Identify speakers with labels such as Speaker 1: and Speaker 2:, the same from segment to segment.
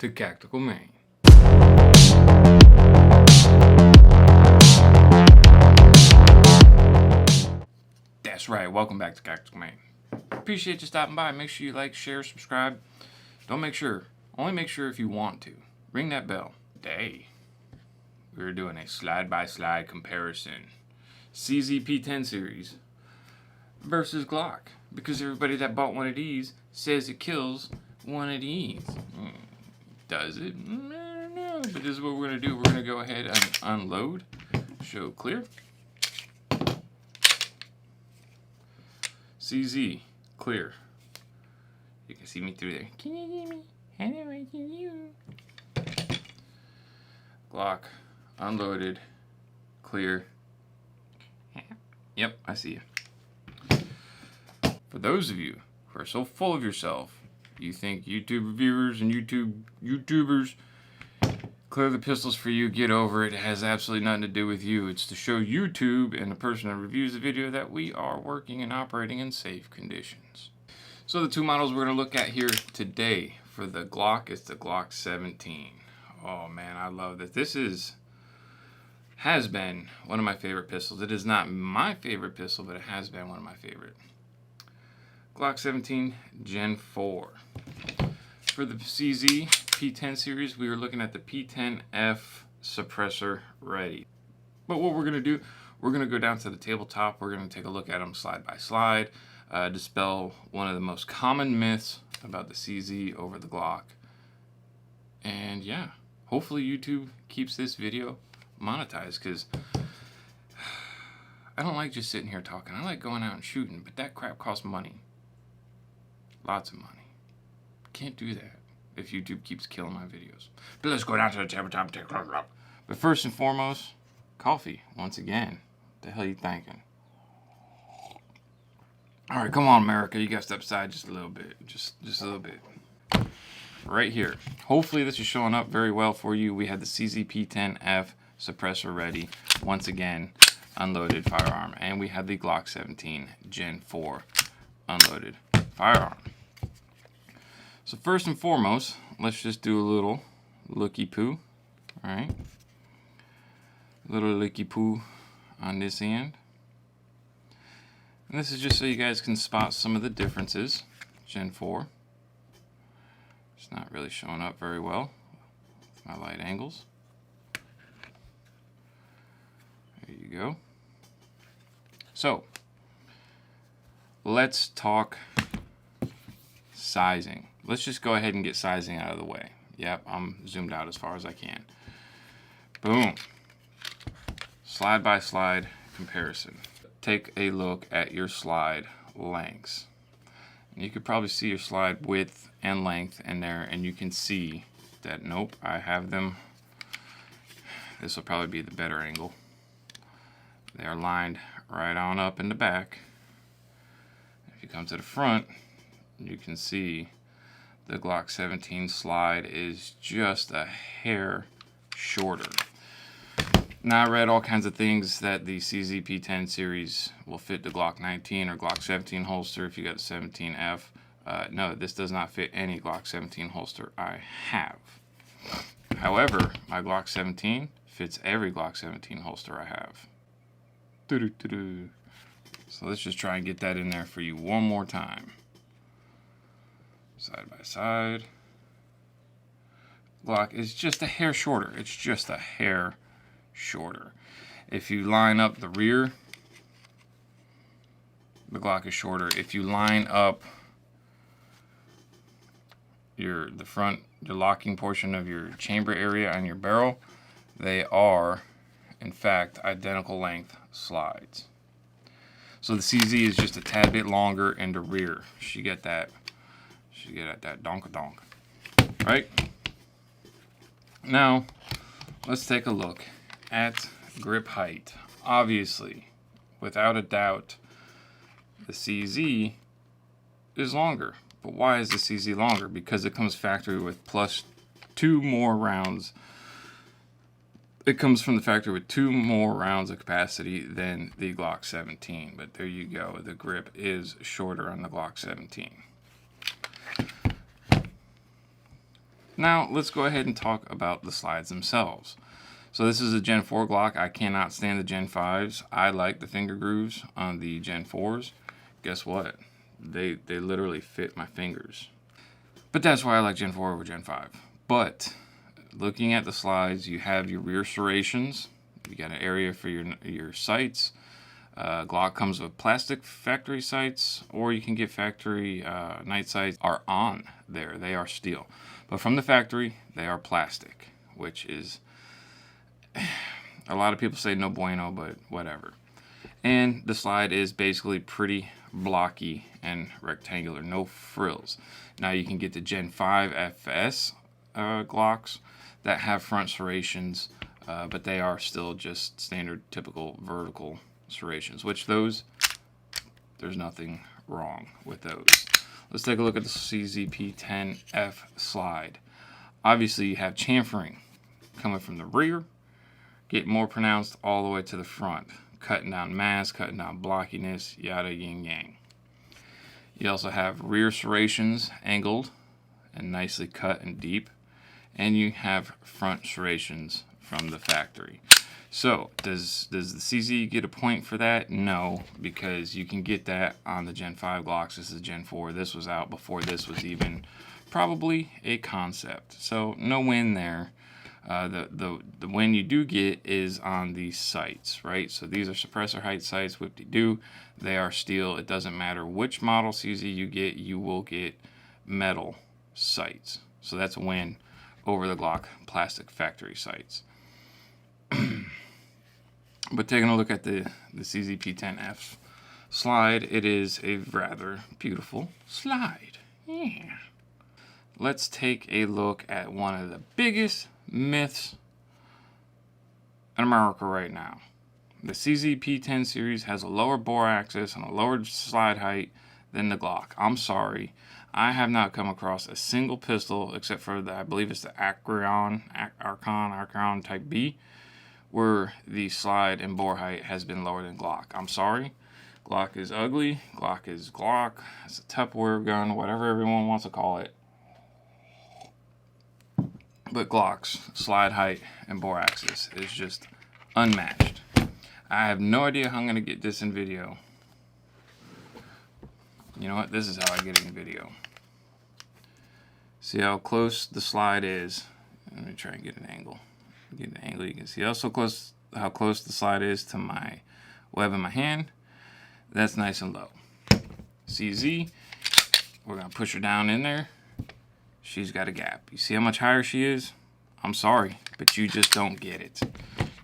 Speaker 1: to Tactical Main. That's right, welcome back to Tactical Main. Appreciate you stopping by. Make sure you like, share, subscribe. Only make sure if you want to. Ring that bell. Today, we're doing a slide-by-slide comparison. CZP-10 series versus Glock. Because everybody that bought one of these says it kills one of these. Does it? I don't know. But this is what we're going to do. We're going to go ahead and unload. Show clear. CZ, clear. You can see me through there. Can you hear me? I know I can hear you. Glock, unloaded, clear. Yep, I see you. For those of you who are so full of yourself, you think YouTube reviewers and YouTubers clear the pistols for you, get over it. It has absolutely nothing to do with you. It's to show YouTube and the person that reviews the video that we are working and operating in safe conditions. So the two models we're going to look at here today for the Glock is the Glock 17. Oh man, I love this. This has been one of my favorite pistols. It is not my favorite pistol, but it has been one of my favorite. Glock 17 Gen 4. For the CZ P10 series, we were looking at the P10F suppressor ready. But what we're going to do, we're going to go down to the tabletop. We're going to take a look at them slide by slide, dispel one of the most common myths about the CZ over the Glock. And yeah, hopefully YouTube keeps this video monetized, because I don't like just sitting here talking. I like going out and shooting, but that crap costs money. Lots of money. Can't do that if YouTube keeps killing my videos. But let's go down to the tabletop. But first and foremost, coffee, once again. What the hell are you thinking? All right, come on, America. You got to step aside just a little bit. Just a little bit. Right here. Hopefully this is showing up very well for you. We had the CZP-10F suppressor ready. Once again, unloaded firearm. And we had the Glock 17 Gen 4 unloaded firearm. So first and foremost, let's just do a little looky-poo. All right. Little looky-poo on this end. And this is just so you guys can spot some of the differences. Gen 4. It's not really showing up very well with my light angles. There you go. So, let's talk sizing. Let's just go ahead and get sizing out of the way. Yep, I'm zoomed out as far as I can. Boom. Slide by slide comparison. Take a look at your slide lengths. And you could probably see your slide width and length in there, and you can see that, nope, I have them. This will probably be the better angle. They are lined right on up in the back. If you come to the front, you can see the Glock 17 slide is just a hair shorter. Now, I read all kinds of things that the CZP-10 series will fit the Glock 19 or Glock 17 holster if you got the 17F. No, this does not fit any Glock 17 holster I have. However, my Glock 17 fits every Glock 17 holster I have. So let's just try and get that in there for you one more time. Side by side. Glock is just a hair shorter. It's just a hair shorter. If you line up the rear, the Glock is shorter. If you line up the front, the locking portion of your chamber area on your barrel, they are, in fact, identical length slides. So the CZ is just a tad bit longer in the rear. She get that donk-a-donk. Right? Now, let's take a look at grip height. Obviously, without a doubt, the CZ is longer. But why is the CZ longer? Because it comes factory with plus 2 more rounds. It comes from the factory with 2 more rounds of capacity than the Glock 17. But there you go. The grip is shorter on the Glock 17. Now let's go ahead and talk about the slides themselves. So this is a Gen 4 Glock. I cannot stand the Gen 5s. I like the finger grooves on the Gen 4s. Guess what? They literally fit my fingers. But that's why I like Gen 4 over Gen 5. But looking at the slides, you have your rear serrations. You got an area for your sights. Glock comes with plastic factory sights, or you can get factory night sights are on there. They are steel. But from the factory, they are plastic, which is, a lot of people say no bueno, but whatever. And the slide is basically pretty blocky and rectangular, no frills. Now you can get the Gen 5 FS Glocks that have front serrations, but they are still just standard typical vertical serrations, which there's nothing wrong with those. Let's take a look at the CZP-10F slide. Obviously you have chamfering coming from the rear, get more pronounced all the way to the front, cutting down mass, cutting down blockiness, yada yin yang. You also have rear serrations angled and nicely cut and deep, and you have front serrations from the factory. So does the CZ get a point for that? No, because you can get that on the Gen 5 Glocks. This is Gen 4. This was out before this was even probably a concept. So no win there. The win you do get is on these sights, right? So these are suppressor height sights, whip-de-doo. They are steel. It doesn't matter which model CZ you get, you will get metal sights. So that's a win over the Glock plastic factory sights. But taking a look at the CZP-10F slide, it is a rather beautiful slide. Yeah. Let's take a look at one of the biggest myths in America right now. The CZP-10 series has a lower bore axis and a lower slide height than the Glock. I'm sorry. I have not come across a single pistol except for I believe it's the Archon Type B, where the slide and bore height has been lower than Glock. I'm sorry. Glock is ugly. Glock is Glock. It's a Tupperware gun, whatever everyone wants to call it. But Glock's slide height and bore axis is just unmatched. I have no idea how I'm going to get this in video. You know what? This is how I get it in video. See how close the slide is. Let me try and get an angle. Get an angle. You can see how close the slide is to my web in my hand. That's nice and low. CZ, we're going to push her down in there. She's got a gap. You see how much higher she is? I'm sorry, but you just don't get it.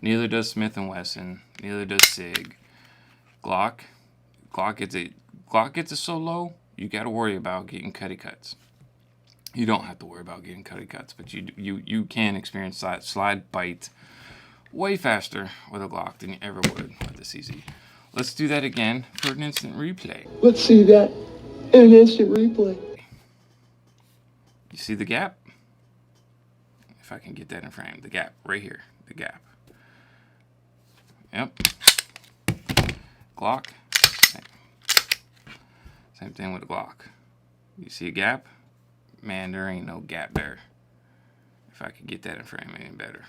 Speaker 1: Neither does Smith & Wesson. Neither does SIG. Glock gets it so low, you got to worry about getting cutty cuts. You don't have to worry about getting cutty cuts, but you can experience slide bite way faster with a Glock than you ever would with the CZ. Let's do that again for an instant replay.
Speaker 2: Let's see that in an instant replay.
Speaker 1: You see the gap? If I can get that in frame, the gap right here, the gap. Yep. Glock. Same thing with the Glock. You see a gap? Man, there ain't no gap there. If I could get that in frame, it ain't better.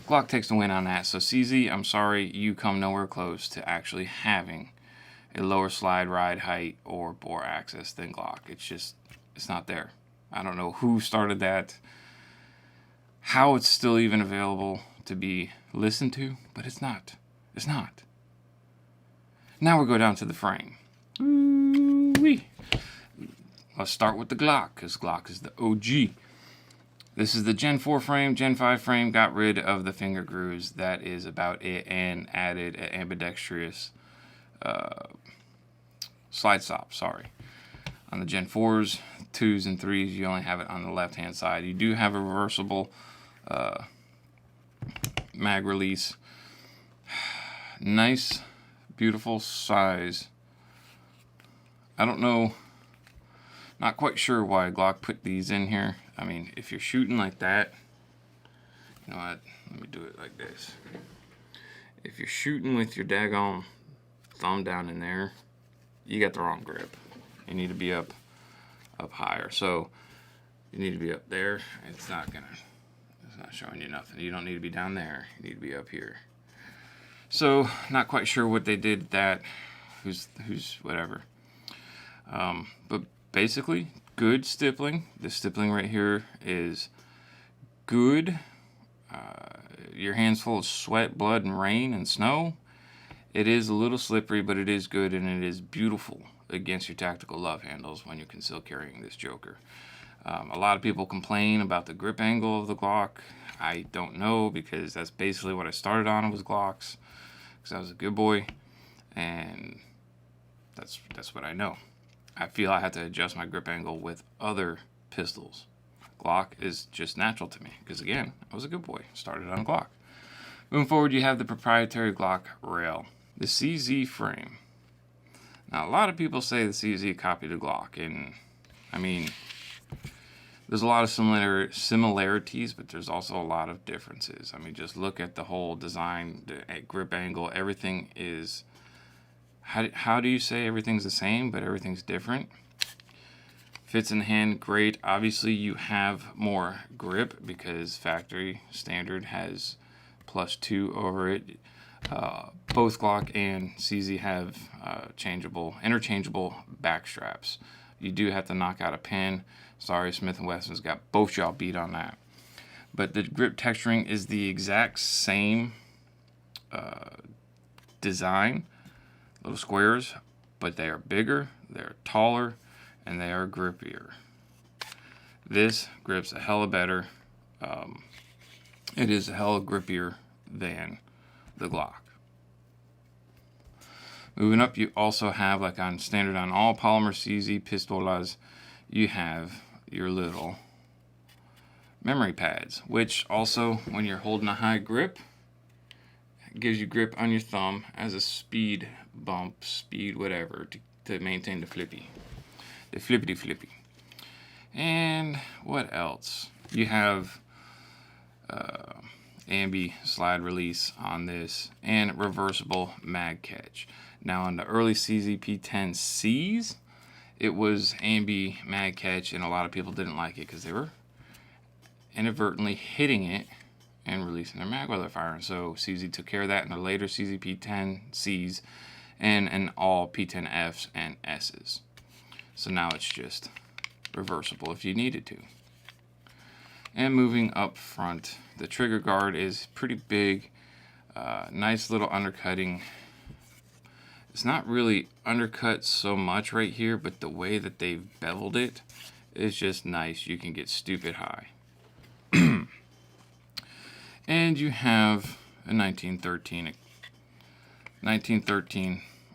Speaker 1: Glock takes the win on that. So CZ, I'm sorry, you come nowhere close to actually having a lower slide ride height or bore axis than Glock. It's not there. I don't know who started that, how it's still even available to be listened to, but it's not. It's not. Now we go down to the frame. Ooh-wee. Let's start with the Glock, because Glock is the OG. This is the Gen 4 frame. Gen 5 frame got rid of the finger grooves. That is about it, and added an ambidextrous slide stop, sorry. On the Gen 4s, 2s, and 3s, you only have it on the left-hand side. You do have a reversible mag release. Nice, beautiful size. I don't know, not quite sure why Glock put these in here. I mean, if you're shooting like that, you know what, let me do it like this. If you're shooting with your daggone thumb down in there, you got the wrong grip. You need to be up higher. So You need to be up there. It's not showing you nothing. You don't need to be down there. You need to be up here. So, not quite sure what they did that. Who's whatever. But basically, good stippling. The stippling right here is good. Your hand's full of sweat, blood, and rain and snow. It is a little slippery, but it is good, and it is beautiful against your tactical love handles when you're concealed carrying this joker. A lot of people complain about the grip angle of the Glock. I don't know, because that's basically what I started on was Glocks, because I was a good boy, and that's what I know. I feel I have to adjust my grip angle with other pistols. Glock is just natural to me, because again, I was a good boy, started on Glock. Moving forward, you have the proprietary Glock rail, the CZ frame. Now, a lot of people say the CZ copied the Glock, and I mean, there's a lot of similarities, but there's also a lot of differences. I mean, just look at the whole design, the grip angle, everything is, how do you say everything's the same, but everything's different? Fits in the hand great. Obviously, you have more grip because factory standard has +2 over it. Both Glock and CZ have interchangeable back straps. You do have to knock out a pin. Sorry, Smith & Wesson's got both y'all beat on that. But the grip texturing is the exact same design, little squares, but they are bigger, they're taller, and they are grippier. This grips a hella better. It is a hella grippier than the Glock. Moving up, you also have, like on standard on all polymer CZ pistolas, you have your little memory pads, which also, when you're holding a high grip, gives you grip on your thumb as a speed bump, whatever, to maintain the flippity. And what else? You have ambi slide release on this and reversible mag catch. Now on the early CZP-10Cs, it was ambi mag catch, and a lot of people didn't like it because they were inadvertently hitting it and releasing their mag while they're firing. So CZ took care of that in the later CZP-10Cs and in all P10Fs and S's. So now it's just reversible if you needed to. And moving up front, the trigger guard is pretty big, nice little undercutting. It's not really undercut so much right here, but the way that they've beveled it is just nice. You can get stupid high. And you have a 1913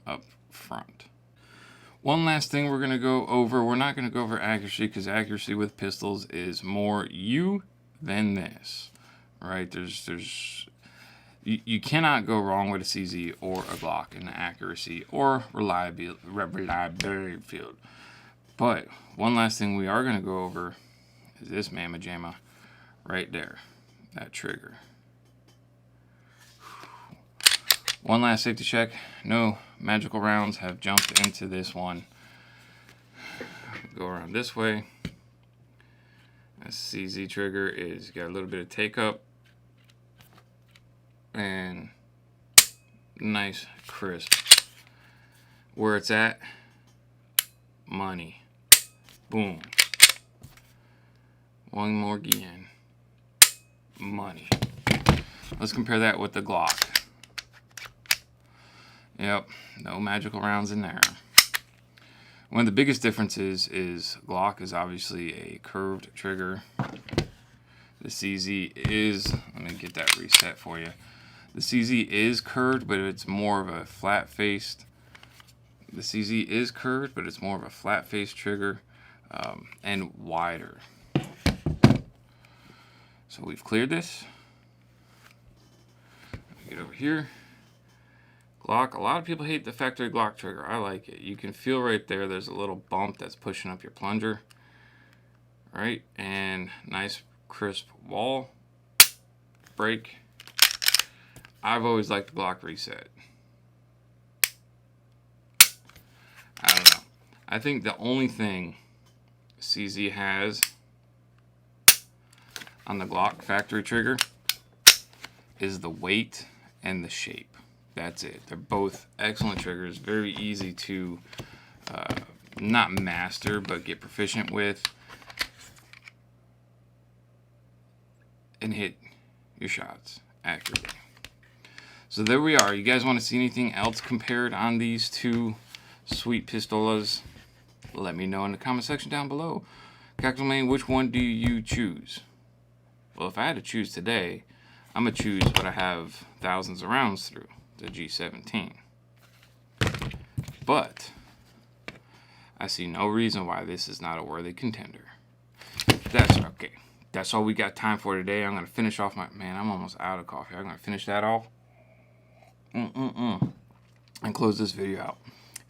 Speaker 1: up front. One last thing we're going to go over. We're not going to go over accuracy, because accuracy with pistols is more you than this, right? You cannot go wrong with a CZ or a Glock in the accuracy or reliability field. But one last thing we are going to go over is this mamma jamma right there, that trigger. One last safety check. No magical rounds have jumped into this one. Go around this way. This CZ trigger is got a little bit of take up and nice crisp. Where it's at, money. Boom. One more again. Money. Let's compare that with the Glock. Yep, no magical rounds in there. One of the biggest differences is Glock is obviously a curved trigger. The CZ is, let me get that reset for you. The CZ is curved, but it's more of a flat-faced. The CZ is curved, but it's more of a flat-faced trigger and wider. So we've cleared this. Get over here. Glock, a lot of people hate the factory Glock trigger. I like it. You can feel right there, there's a little bump that's pushing up your plunger. Right? And nice crisp wall. Break. I've always liked the Glock reset. I don't know. I think the only thing CZ has on the Glock factory trigger is the weight and the shape. That's it. They're both excellent triggers, very easy to not master, but get proficient with and hit your shots accurately. So there we are. You guys want to see anything else compared on these two sweet pistolas? Let me know in the comment section down below. CACTICALMAIN, which one do you choose? Well, if I had to choose today, I'm going to choose what I have thousands of rounds through, the G17. But I see no reason why this is not a worthy contender. That's okay. That's all we got time for today. I'm going to finish off my... Man, I'm almost out of coffee. I'm going to finish that off. And close this video out.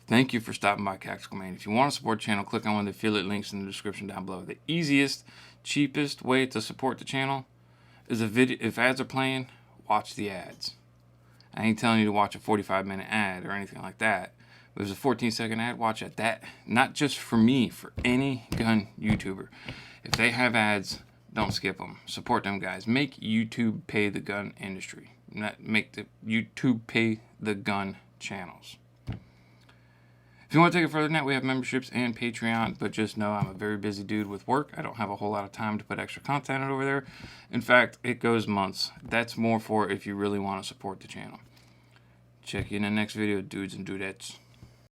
Speaker 1: Thank you for stopping by CACTICALMAIN. If you want to support the channel, click on one of the affiliate links in the description down below. The easiest, cheapest way to support the channel is a video. If ads are playing, watch the ads. I ain't telling you to watch a 45-minute ad or anything like that. But if there's a 14-second ad, watch it. That, not just for me, for any gun YouTuber. If they have ads, don't skip them. Support them, guys. Make YouTube pay the gun industry. Not make the YouTube pay the gun channels. If you want to take it further than that, we have memberships and Patreon, but just know I'm a very busy dude with work. I don't have a whole lot of time to put extra content over there. In fact, it goes months. That's more for if you really want to support the channel. Check you in the next video, dudes and dudettes.